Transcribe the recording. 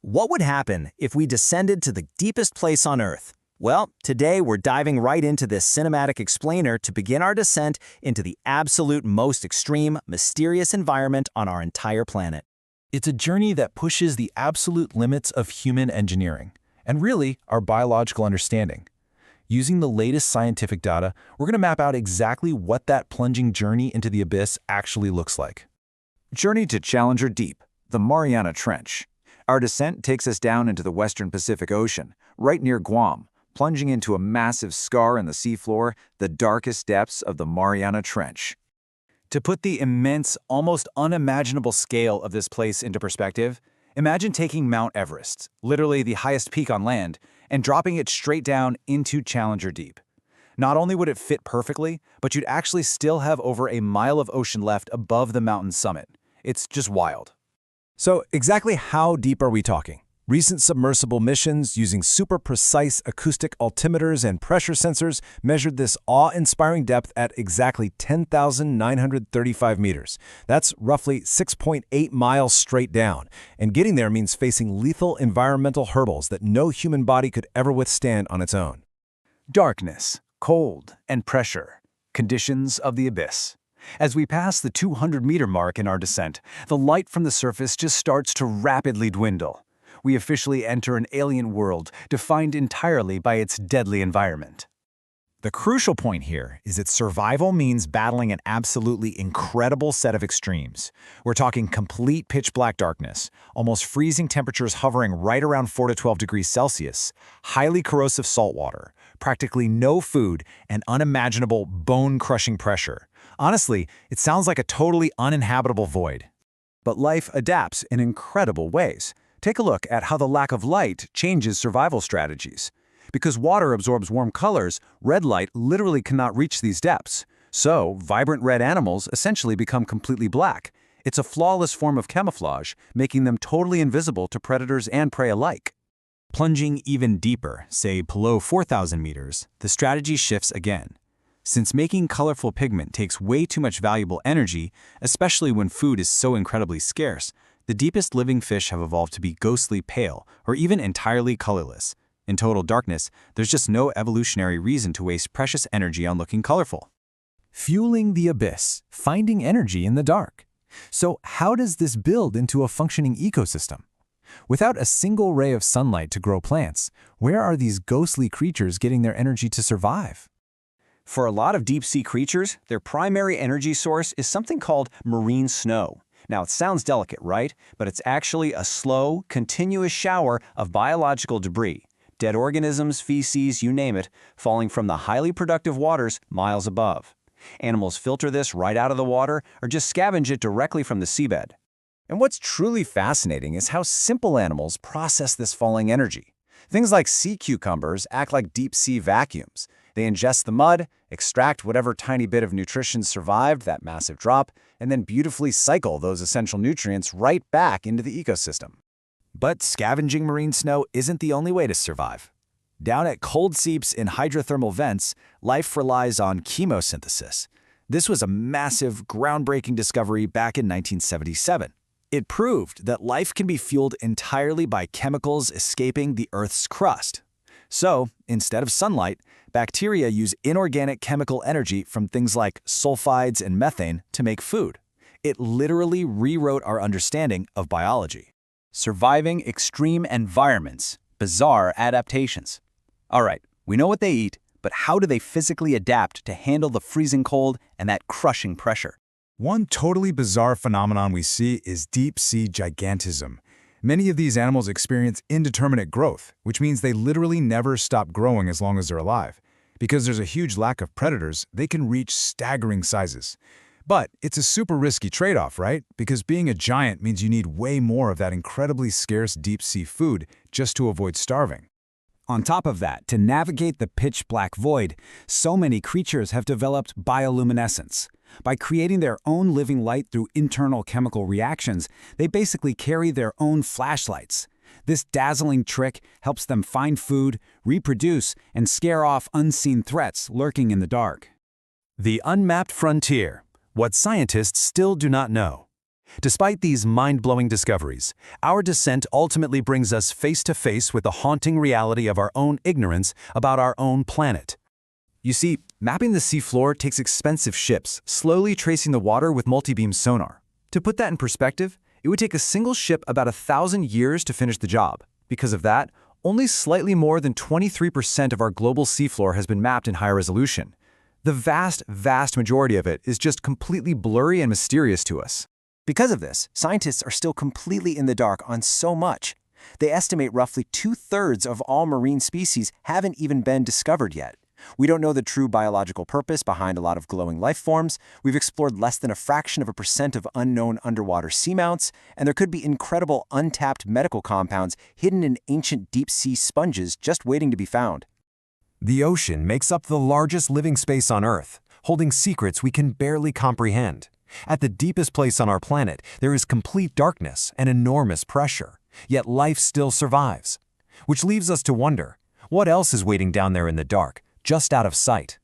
What would happen if we descended to the deepest place on Earth? Well, today we're diving right into this cinematic explainer to begin our descent into the absolute most extreme, mysterious environment on our entire planet. It's a journey that pushes the absolute limits of human engineering, and really, our biological understanding. Using the latest scientific data, we're going to map out exactly what that plunging journey into the abyss actually looks like. Journey to Challenger Deep, the Mariana Trench. Our descent takes us down into the western Pacific Ocean, right near Guam, plunging into a massive scar in the seafloor, the darkest depths of the Mariana Trench. To put the immense, almost unimaginable scale of this place into perspective, imagine taking Mount Everest, literally the highest peak on land, and dropping it straight down into Challenger Deep. Not only would it fit perfectly, but you'd actually still have over a mile of ocean left above the mountain's summit. It's just wild. So exactly how deep are we talking? Recent submersible missions using super precise acoustic altimeters and pressure sensors measured this awe-inspiring depth at exactly 10,935 meters. That's roughly 6.8 miles straight down. And getting there means facing lethal environmental hurdles that no human body could ever withstand on its own. Darkness, cold, and pressure. Conditions of the abyss. As we pass the 200-meter mark in our descent, the light from the surface just starts to rapidly dwindle. We officially enter an alien world defined entirely by its deadly environment. The crucial point here is that survival means battling an absolutely incredible set of extremes. We're talking complete pitch-black darkness, almost freezing temperatures hovering right around 4 to 12 degrees Celsius, highly corrosive salt water, practically no food, and unimaginable bone-crushing pressure. Honestly, it sounds like a totally uninhabitable void. But life adapts in incredible ways. Take a look at how the lack of light changes survival strategies. Because water absorbs warm colors, red light literally cannot reach these depths. So, vibrant red animals essentially become completely black. It's a flawless form of camouflage, making them totally invisible to predators and prey alike. Plunging even deeper, say below 4,000 meters, the strategy shifts again. Since making colorful pigment takes way too much valuable energy, especially when food is so incredibly scarce, the deepest living fish have evolved to be ghostly pale or even entirely colorless. In total darkness, there's just no evolutionary reason to waste precious energy on looking colorful. Fueling the abyss, finding energy in the dark. So how does this build into a functioning ecosystem? Without a single ray of sunlight to grow plants, where are these ghostly creatures getting their energy to survive? For a lot of deep-sea creatures, their primary energy source is something called marine snow. Now, it sounds delicate, right? But it's actually a slow, continuous shower of biological debris, dead organisms, feces, you name it, falling from the highly productive waters miles above. Animals filter this right out of the water or just scavenge it directly from the seabed. And what's truly fascinating is how simple animals process this falling energy. Things like sea cucumbers act like deep-sea vacuums. They ingest the mud, extract whatever tiny bit of nutrition survived that massive drop, and then beautifully cycle those essential nutrients right back into the ecosystem. But scavenging marine snow isn't the only way to survive. Down at cold seeps in hydrothermal vents, life relies on chemosynthesis. This was a massive, groundbreaking discovery back in 1977. It proved that life can be fueled entirely by chemicals escaping the Earth's crust. So, instead of sunlight, bacteria use inorganic chemical energy from things like sulfides and methane to make food. It literally rewrote our understanding of biology. Surviving extreme environments, bizarre adaptations. All right, we know what they eat, but how do they physically adapt to handle the freezing cold and that crushing pressure? One totally bizarre phenomenon we see is deep-sea gigantism. Many of these animals experience indeterminate growth, which means they literally never stop growing as long as they're alive. Because there's a huge lack of predators, they can reach staggering sizes. But it's a super risky trade-off, right? Because being a giant means you need way more of that incredibly scarce deep-sea food just to avoid starving. On top of that, to navigate the pitch-black void, so many creatures have developed bioluminescence. By creating their own living light through internal chemical reactions, they basically carry their own flashlights. This dazzling trick helps them find food, reproduce, and scare off unseen threats lurking in the dark. The unmapped frontier, what scientists still do not know. Despite these mind-blowing discoveries, our descent ultimately brings us face to face with the haunting reality of our own ignorance about our own planet. You see, mapping the seafloor takes expensive ships, slowly tracing the water with multi-beam sonar. To put that in perspective, it would take a single ship about 1,000 years to finish the job. Because of that, only slightly more than 23% of our global seafloor has been mapped in high resolution. The vast, vast majority of it is just completely blurry and mysterious to us. Because of this, scientists are still completely in the dark on so much. They estimate roughly 2/3 of all marine species haven't even been discovered yet. We don't know the true biological purpose behind a lot of glowing life forms. We've explored less than a fraction of a percent of unknown underwater seamounts, and there could be incredible untapped medical compounds hidden in ancient deep-sea sponges just waiting to be found. The ocean makes up the largest living space on Earth, holding secrets we can barely comprehend. At the deepest place on our planet, there is complete darkness and enormous pressure, yet life still survives. Which leaves us to wonder, what else is waiting down there in the dark, just out of sight?